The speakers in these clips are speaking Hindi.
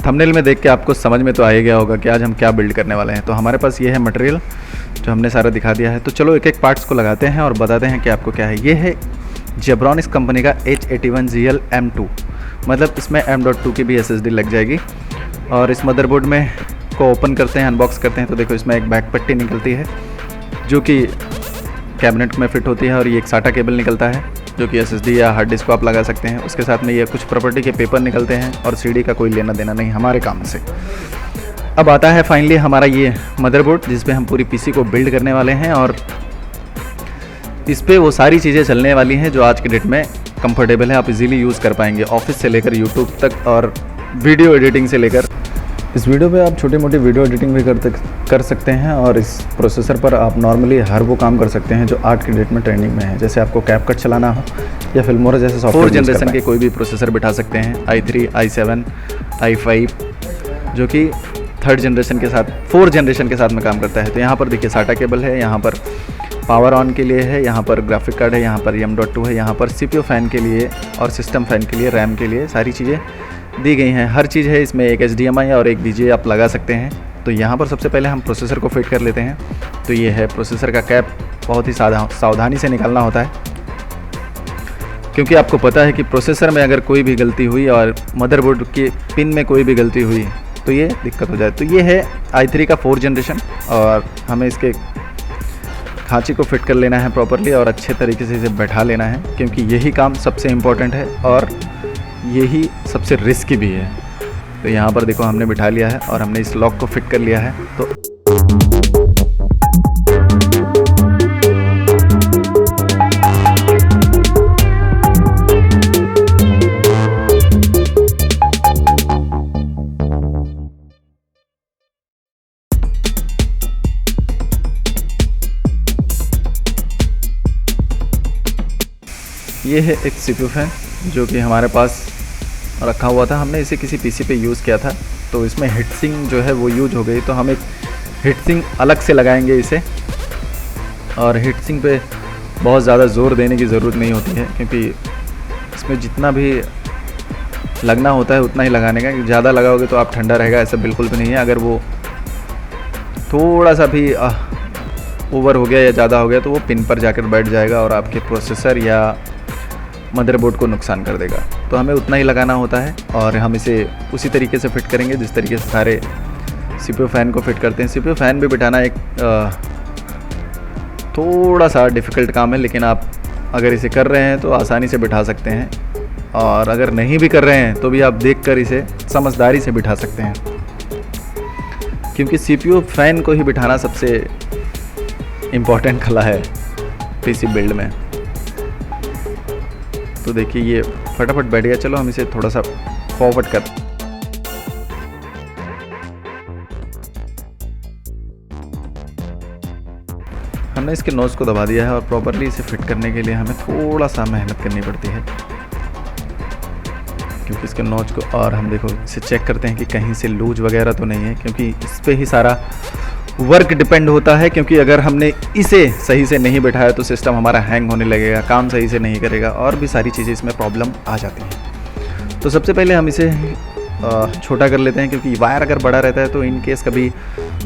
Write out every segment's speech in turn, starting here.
थंबनेल में देख के आपको समझ में तो आ ही गया होगा कि आज हम क्या बिल्ड करने वाले हैं। तो हमारे पास ये है मटेरियल जो हमने सारा दिखा दिया है। तो चलो एक एक पार्ट्स को लगाते हैं और बताते हैं कि आपको क्या है। ये है जेब्रॉनिक्स कंपनी का H81GL M2, मतलब इसमें M.2 की भी SSD लग जाएगी। और इस मदरबोर्ड में को ओपन करते हैं, अनबॉक्स करते हैं तो देखो इसमें एक बैक पट्टी निकलती है जो कि कैबिनेट में फिट होती है, और ये एक SATA केबल निकलता है जो कि SSD या हार्ड डिस्क को आप लगा सकते हैं। उसके साथ में ये कुछ प्रॉपर्टी के पेपर निकलते हैं, और CD का कोई लेना देना नहीं हमारे काम से। अब आता है फाइनली हमारा ये मदरबोर्ड जिस पे हम पूरी PC को बिल्ड करने वाले हैं, और इस पे वो सारी चीज़ें चलने वाली हैं जो आज के डेट में कंफर्टेबल है, आप इजीली यूज़ कर पाएंगे ऑफिस से लेकर यूट्यूब तक, और वीडियो एडिटिंग से लेकर। इस वीडियो पे आप छोटी मोटी वीडियो एडिटिंग भी कर सकते हैं, और इस प्रोसेसर पर आप नॉर्मली हर वो काम कर सकते हैं जो आज की डेट में ट्रेंडिंग में है। जैसे आपको कैपकट चलाना हो या फिल्मोरा जैसे सॉफ्टवेयर 4 जनरेशन के कोई भी प्रोसेसर बिठा सकते हैं, i3, i7, i5, जो कि 3rd जनरेशन के साथ 4 जनरेशन के साथ में काम करता है। तो यहाँ पर देखिए SATA केबल है, यहाँ पर पावर ऑन के लिए है, यहाँ पर ग्राफिक कार्ड है, यहाँ पर M.2 है, यहाँ पर CPU फ़ैन के लिए और सिस्टम फ़ैन के लिए, रैम के लिए सारी चीज़ें दी गई हैं। हर चीज़ है इसमें, एक HDMI और एक VGA आप लगा सकते हैं। तो यहाँ पर सबसे पहले हम प्रोसेसर को फिट कर लेते हैं। तो ये है प्रोसेसर का कैप, बहुत ही सावधानी से निकालना होता है, क्योंकि आपको पता है कि प्रोसेसर में अगर कोई भी गलती हुई और मदरबोर्ड के पिन में कोई भी गलती हुई तो ये दिक्कत हो जाए। तो ये है i3 का 4 जनरेशन, और हमें इसके खांची को फिट कर लेना है प्रॉपरली और अच्छे तरीके से इसे बैठा लेना है, क्योंकि यही काम सबसे इम्पोर्टेंट है और यही सबसे रिस्की भी है। तो यहाँ पर देखो हमने बिठा लिया है और हमने इस लॉक को फिट कर लिया है। तो ये है एक CPU फैन जो कि हमारे पास रखा हुआ था, हमने इसे किसी PC पे यूज़ किया था, तो इसमें हीट सिंक जो है वो यूज हो गई। तो हम एक हीट सिंक अलग से लगाएंगे इसे, और हीट सिंक पे बहुत ज़्यादा ज़ोर देने की ज़रूरत नहीं होती है, क्योंकि इसमें जितना भी लगना होता है उतना ही लगाने का। ज़्यादा लगाओगे तो आप ठंडा रहेगा, ऐसा बिल्कुल भी नहीं है। अगर वो थोड़ा सा भी ओवर हो गया या ज़्यादा हो गया तो वो पिन पर जाकर बैठ जाएगा और आपके प्रोसेसर या मदरबोर्ड को नुकसान कर देगा। तो हमें उतना ही लगाना होता है, और हम इसे उसी तरीके से फिट करेंगे जिस तरीके से सारे CPU फ़ैन को फिट करते हैं। CPU फ़ैन भी बिठाना एक थोड़ा सा डिफ़िकल्ट काम है, लेकिन आप अगर इसे कर रहे हैं तो आसानी से बिठा सकते हैं, और अगर नहीं भी कर रहे हैं तो भी आप देखकर इसे समझदारी से बिठा सकते हैं, क्योंकि CPU फ़ैन को ही बिठाना सबसे इम्पॉर्टेंट कला है PC बिल्ड में। तो देखिए ये फटाफट बैठ गया। चलो हम इसे थोड़ा सा फॉरवर्ड कर, हमने इसके नोज को दबा दिया है, और प्रॉपरली इसे फिट करने के लिए हमें थोड़ा सा मेहनत करनी पड़ती है, क्योंकि इसके नोज को, और हम देखो इसे चेक करते हैं कि कहीं से लूज वगैरह तो नहीं है, क्योंकि इस पे ही सारा वर्क डिपेंड होता है। क्योंकि अगर हमने इसे सही से नहीं बैठाया तो सिस्टम हमारा हैंग होने लगेगा, काम सही से नहीं करेगा, और भी सारी चीज़ें इसमें प्रॉब्लम आ जाती हैं। तो सबसे पहले हम इसे छोटा कर लेते हैं, क्योंकि वायर अगर बड़ा रहता है तो इन केस कभी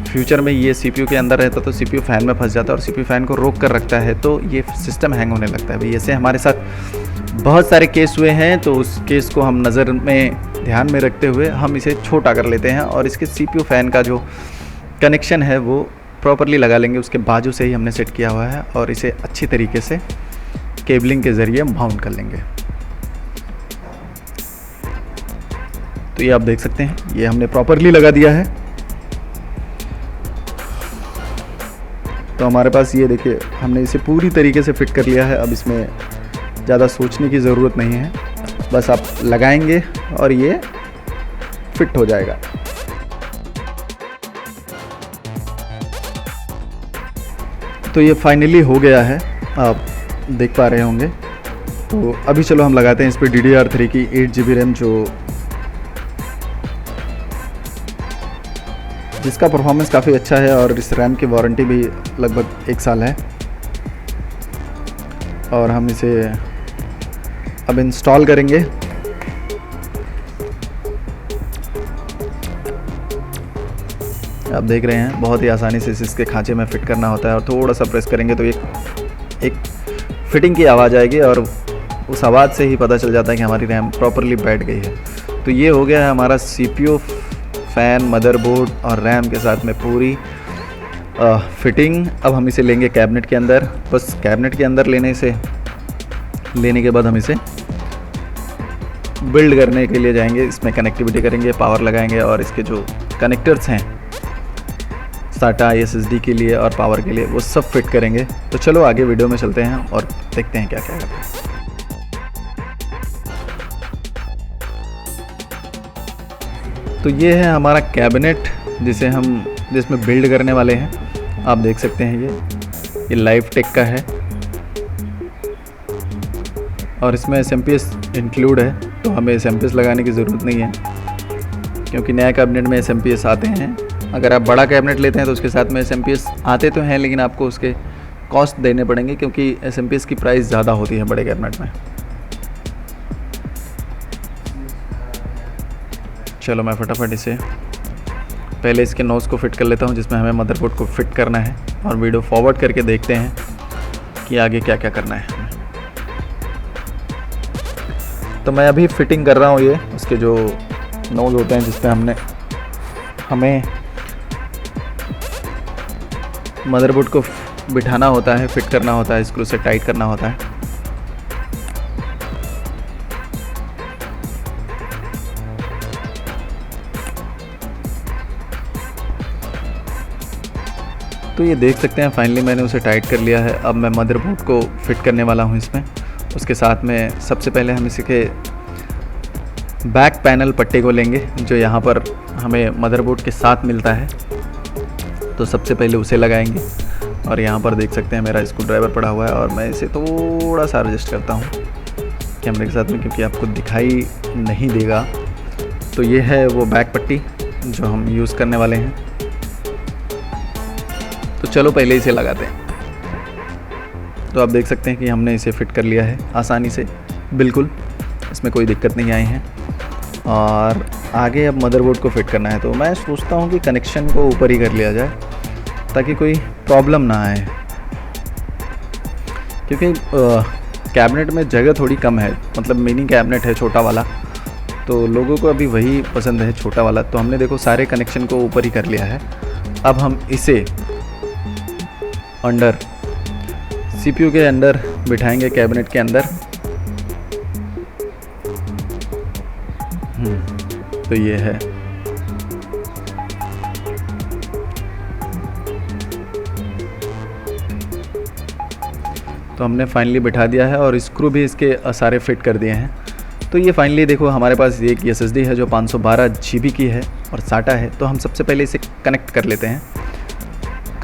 फ्यूचर में ये CPU के अंदर रहता तो CPU फ़ैन में फंस जाता है, और CPU फ़ैन को रोक कर रखता है, तो ये सिस्टम हैंग होने लगता है। भाई ऐसे हमारे साथ बहुत सारे केस हुए हैं, तो उस केस को हम नज़र में ध्यान में रखते हुए हम इसे छोटा कर लेते हैं, और इसके CPU फ़ैन का जो कनेक्शन है वो प्रॉपरली लगा लेंगे। उसके बाजू से ही हमने सेट किया हुआ है, और इसे अच्छी तरीके से केबलिंग के ज़रिए माउंट कर लेंगे। तो ये आप देख सकते हैं, ये हमने प्रॉपरली लगा दिया है। तो हमारे पास ये देखिए हमने इसे पूरी तरीके से फिट कर लिया है। अब इसमें ज़्यादा सोचने की ज़रूरत नहीं है, बस आप लगाएंगे और ये फिट हो जाएगा। तो ये फाइनली हो गया है, आप देख पा रहे होंगे। तो अभी चलो हम लगाते हैं इस पर DDR3 की 8GB रैम, जिसका परफॉर्मेंस काफ़ी अच्छा है, और इस रैम की वारंटी भी लगभग 1 साल है। और हम इसे अब इंस्टॉल करेंगे। आप देख रहे हैं बहुत ही आसानी से इसके खांचे में फ़िट करना होता है, और थोड़ा सा प्रेस करेंगे तो एक फिटिंग की आवाज़ आएगी, और उस आवाज़ से ही पता चल जाता है कि हमारी रैम प्रॉपरली बैठ गई है। तो ये हो गया है हमारा CPU, फ़ैन, मदरबोर्ड और रैम के साथ में पूरी फिटिंग। अब हम इसे लेंगे कैबिनेट के अंदर। बस कैबिनेट के अंदर लेने के बाद हम इसे बिल्ड करने के लिए जाएंगे, इसमें कनेक्टिविटी करेंगे, पावर लगाएंगे, और इसके जो कनेक्टर्स हैं SATA SSD के लिए और पावर के लिए वो सब फिट करेंगे। तो चलो आगे वीडियो में चलते हैं और देखते हैं क्या क्या करते हैं। तो ये है हमारा कैबिनेट जिसमें बिल्ड करने वाले हैं। आप देख सकते हैं ये लाइव टेक का है, और इसमें SMPS इंक्लूड है, तो हमें SMPS लगाने की ज़रूरत नहीं है, क्योंकि नया कैबिनेट में SMPS आते हैं। अगर आप बड़ा कैबिनेट लेते हैं तो उसके साथ में SMPS आते तो हैं, लेकिन आपको उसके कॉस्ट देने पड़ेंगे, क्योंकि SMPS की प्राइस ज़्यादा होती है बड़े कैबिनेट में। चलो मैं फटाफट इसे पहले इसके नोज़ को फिट कर लेता हूँ, जिसमें हमें मदरबोर्ड को फिट करना है, और वीडियो फॉरवर्ड करके देखते हैं कि आगे क्या क्या करना है। तो मैं अभी फिटिंग कर रहा हूँ ये उसके जो नोज़ होते हैं, जिसमें हमें मदरबोर्ड को बिठाना होता है, फिट करना होता है, स्क्रू से टाइट करना होता है। तो ये देख सकते हैं फाइनली मैंने उसे टाइट कर लिया है। अब मैं मदरबोर्ड को फिट करने वाला हूँ इसमें। उसके साथ में सबसे पहले हम इसके बैक पैनल पट्टे को लेंगे, जो यहाँ पर हमें मदरबोर्ड के साथ मिलता है। तो सबसे पहले उसे लगाएंगे, और यहाँ पर देख सकते हैं मेरा स्क्रू ड्राइवर पड़ा हुआ है, और मैं इसे थोड़ा सा एडजस्ट करता हूँ कैमरे के साथ में, क्योंकि आपको दिखाई नहीं देगा। तो ये है वो बैक पट्टी जो हम यूज़ करने वाले हैं। तो चलो पहले इसे लगाते हैं। तो आप देख सकते हैं कि हमने इसे फिट कर लिया है आसानी से, बिल्कुल इसमें कोई दिक्कत नहीं आई है। और आगे अब मदरबोर्ड को फिट करना है। तो मैं सोचता हूँ कि कनेक्शन को ऊपर ही कर लिया जाए, ताकि कोई प्रॉब्लम ना आए, क्योंकि कैबिनेट में जगह थोड़ी कम है, मतलब मिनी कैबिनेट है छोटा वाला, तो लोगों को अभी वही पसंद है छोटा वाला। तो हमने देखो सारे कनेक्शन को ऊपर ही कर लिया है। अब हम इसे अंडर CPU के अंदर बिठाएंगे, कैबिनेट के अंदर। तो ये है। तो हमने फाइनली बिठा दिया है, और स्क्रू भी इसके सारे फिट कर दिए हैं। तो ये फाइनली देखो हमारे पास एक SSD है जो 512 GB की है और SATA है। तो हम सबसे पहले इसे कनेक्ट कर लेते हैं,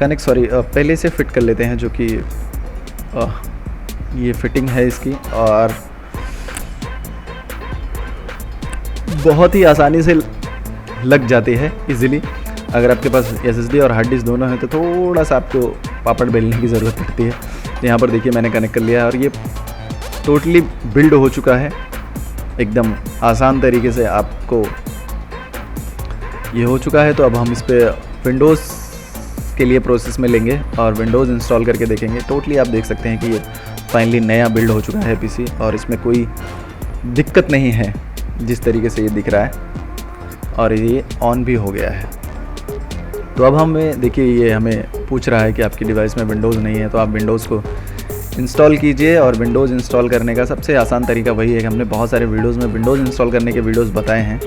पहले इसे फिट कर लेते हैं, जो कि ये फिटिंग है इसकी, और बहुत ही आसानी से लग जाती है इजीली। अगर आपके पास SSD और हार्ड डिस्क दोनों हैं तो थोड़ा सा आपको पापड़ बेलने की ज़रूरत पड़ती है। तो यहाँ पर देखिए मैंने कनेक्ट कर लिया है, और ये टोटली बिल्ड हो चुका है एकदम आसान तरीके से। आपको ये हो चुका है। तो अब हम इस पर विंडोज़ के लिए प्रोसेस में लेंगे और विंडोज़ इंस्टॉल करके देखेंगे। टोटली आप देख सकते हैं कि ये फाइनली नया बिल्ड हो चुका है PC, और इसमें कोई दिक्कत नहीं है जिस तरीके से ये दिख रहा है, और ये ऑन भी हो गया है। तो अब हमें देखिए ये हमें पूछ रहा है कि आपकी डिवाइस में विंडोज़ नहीं है, तो आप विंडोज़ को इंस्टॉल कीजिए। और विंडोज़ इंस्टॉल करने का सबसे आसान तरीका वही है कि हमने बहुत सारे वीडियोज़ में विंडोज़ इंस्टॉल करने के वीडियोज़ बताए हैं।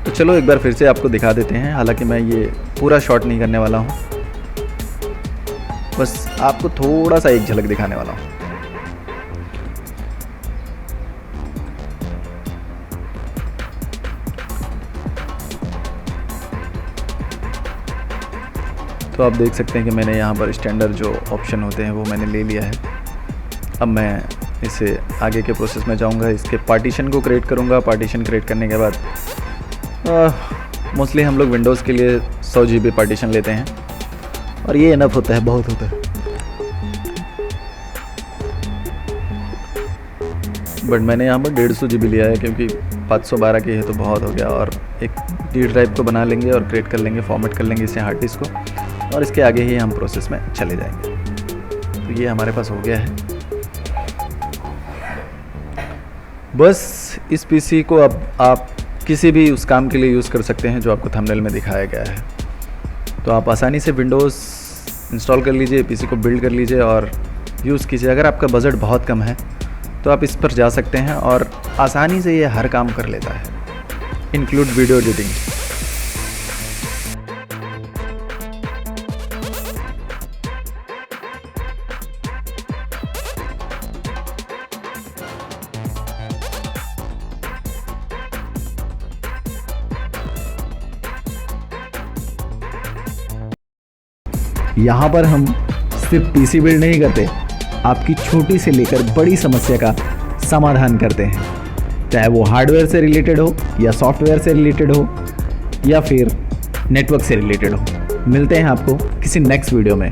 तो चलो एक बार फिर से आपको दिखा देते हैं। हालांकि मैं ये पूरा शॉट नहीं करने वाला हूँ, बस आपको थोड़ा सा एक झलक दिखाने वाला हूँ। तो आप देख सकते हैं कि मैंने यहाँ पर स्टैंडर्ड जो ऑप्शन होते हैं वो मैंने ले लिया है। अब मैं इसे आगे के प्रोसेस में जाऊँगा, इसके पार्टीशन को क्रिएट करूँगा। पार्टीशन क्रिएट करने के बाद मोस्टली हम लोग विंडोज़ के लिए 100 GB पार्टीशन लेते हैं, और ये इनफ होता है, बहुत होता है। बट मैंने यहाँ पर 150 GB लिया है, क्योंकि 512 की है तो बहुत हो गया। और एक डी ड्राइव को बना लेंगे और क्रिएट कर लेंगे, फॉर्मेट कर लेंगे इसे हार्ड डिस्क को, और इसके आगे ही हम प्रोसेस में चले जाएंगे। तो ये हमारे पास हो गया है। बस इस पीसी को अब आप किसी भी उस काम के लिए यूज़ कर सकते हैं जो आपको थंबनेल में दिखाया गया है। तो आप आसानी से विंडोज़ इंस्टॉल कर लीजिए, पीसी को बिल्ड कर लीजिए और यूज़ कीजिए। अगर आपका बजट बहुत कम है तो आप इस पर जा सकते हैं और आसानी से ये हर काम कर लेता है, इंक्लूड वीडियो एडिटिंग। यहाँ पर हम सिर्फ पीसी बिल्ड नहीं करते, आपकी छोटी से लेकर बड़ी समस्या का समाधान करते हैं, चाहे वो हार्डवेयर से रिलेटेड हो या सॉफ्टवेयर से रिलेटेड हो या फिर नेटवर्क से रिलेटेड हो। मिलते हैं आपको किसी नेक्स्ट वीडियो में।